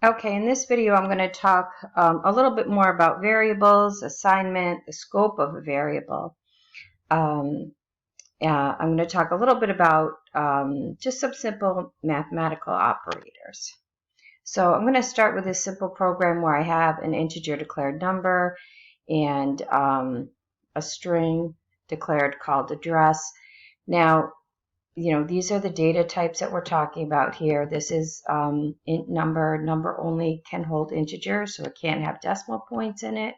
Okay, in this video I'm going to talk a little bit more about variables, assignment, the scope of a variable. I'm going to talk a little bit about just some simple mathematical operators. So I'm going to start with a simple program where I have an integer declared number and a string declared called address. Now, these are the data types that we're talking about here. This is int number. Number only can hold integers, so it can't have decimal points in it.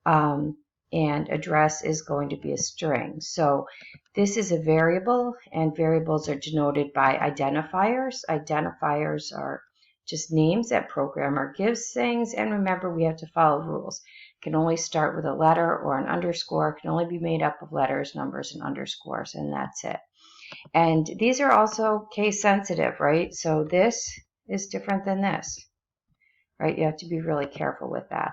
And address is going to be a string. So this is a variable, and variables are denoted by identifiers. Identifiers are just names that programmer gives things, and remember, we have to follow rules. It can only start with a letter or an underscore. It can only be made up of letters, numbers, and underscores, and that's it. And these are also case sensitive, right? So this is different than this, right? You have to be really careful with that.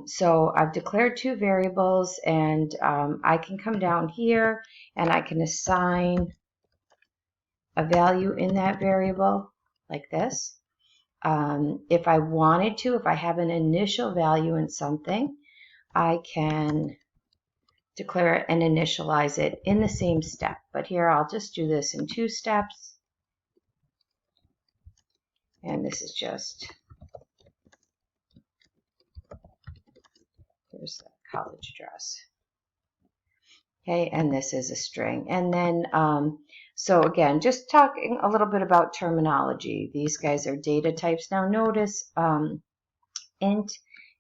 So I've declared two variables, and I can come down here and I can assign a value in that variable like this. If I wanted to, if I have an initial value in something, I can declare it and initialize it in the same step. But here I'll just do this in 2 steps. And this is just, here's the college address. Okay, and this is a string. And then, so again, just talking a little bit about terminology. These guys are data types. Now notice int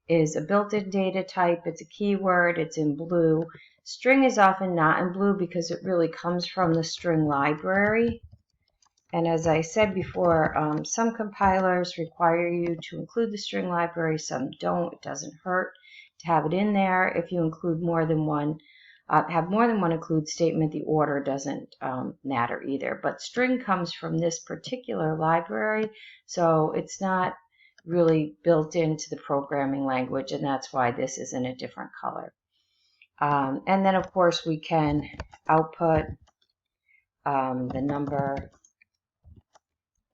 is a built-in data type. It's a keyword. It's in blue. String is often not in blue because it really comes from the string library. And as I said before, some compilers require you to include the string library, some don't. It doesn't hurt to have it in there. If you include more than one, have more than one include statement, the order doesn't matter either. But string comes from this particular library, so it's not really built into the programming language, and that's why this is in a different color. And then, of course, we can output the number.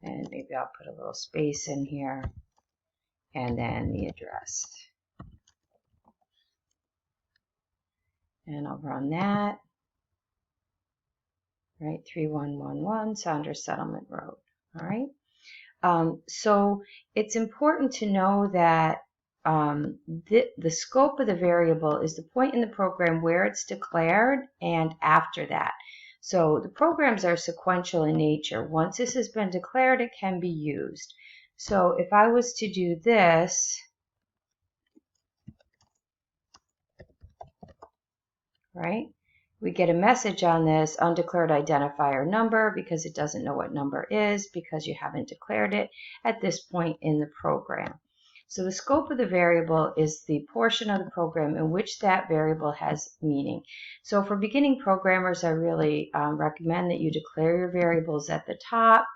And maybe I'll put a little space in here, and then the address. And I'll run that. Right, 3111 Saunders Settlement Road. All right. So it's important to know that the scope of the variable is the point in the program where it's declared and after that. So the programs are sequential in nature. Once this has been declared, it can be used. So if I was to do this, right, we get a message on this undeclared identifier number because it doesn't know what number is because you haven't declared it at this point in the program. So the scope of the variable is the portion of the program in which that variable has meaning. So for beginning programmers, I really recommend that you declare your variables at the top,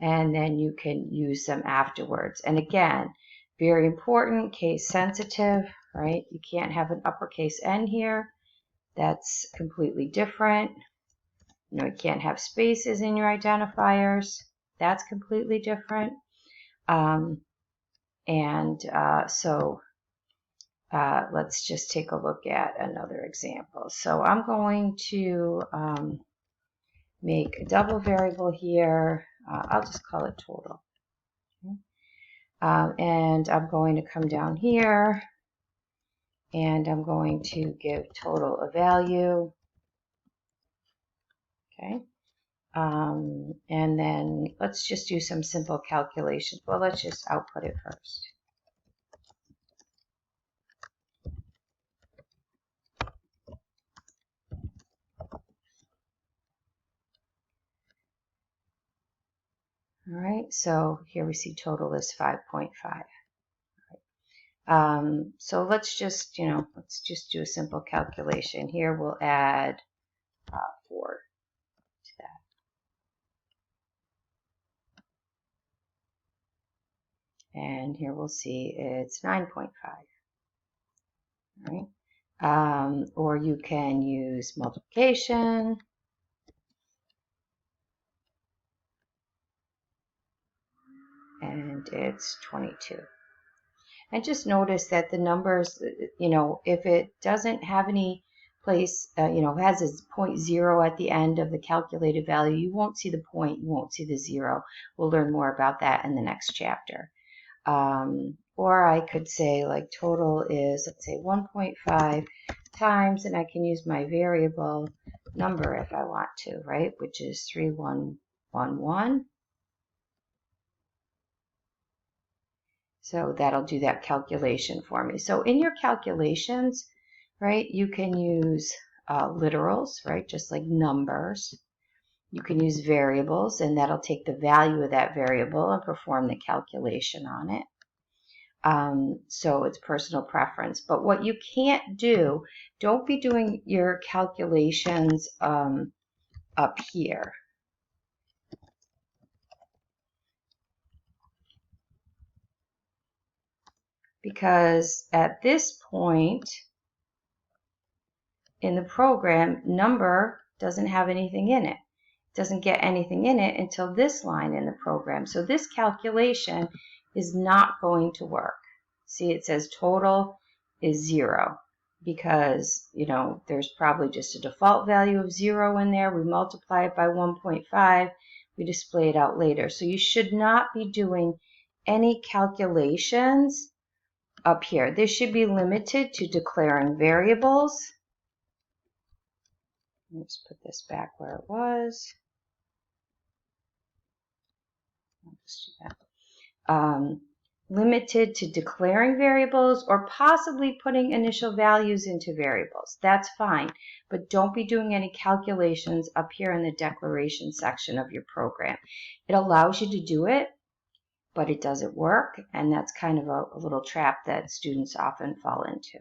and then you can use them afterwards. And again, very important, case sensitive, right? You can't have an uppercase N here. That's completely different. You can't have spaces in your identifiers. That's completely different. So let's just take a look at another example. So I'm going to make a double variable here. I'll just call it total. Okay. And I'm going to come down here, and I'm going to give total a value. Okay. And then let's just do some simple calculations. Well, let's just output it first. All right, so here we see total is 5.5. So let's just do a simple calculation. Here we'll add 4 to that. And here we'll see it's 9.5. All right. Or you can use multiplication. and it's 22. And just notice that the numbers, if it doesn't have any place, has its 0.0 at the end of the calculated value, you won't see the point, you won't see the 0. We'll learn more about that in the next chapter. Or I could say like total is, let's say 1.5 times, and I can use my variable number if I want to, right, which is 3111. So that'll do that calculation for me. So in your calculations, right, you can use literals, right, just like numbers. You can use variables, and that'll take the value of that variable and perform the calculation on it. So it's personal preference. But what you can't do, don't be doing your calculations up here. Because at this point in the program, number doesn't have anything in it. It doesn't get anything in it until this line in the program. So this calculation is not going to work. See, it says total is 0 because, there's probably just a default value of 0 in there. We multiply it by 1.5. We display it out later. So you should not be doing any calculations up here. This should be limited to declaring variables. Let's put this back where it was. I'll just do that. Limited to declaring variables or possibly putting initial values into variables. That's fine, but don't be doing any calculations up here in the declaration section of your program. It allows you to do it, but it doesn't work, and that's kind of a little trap that students often fall into.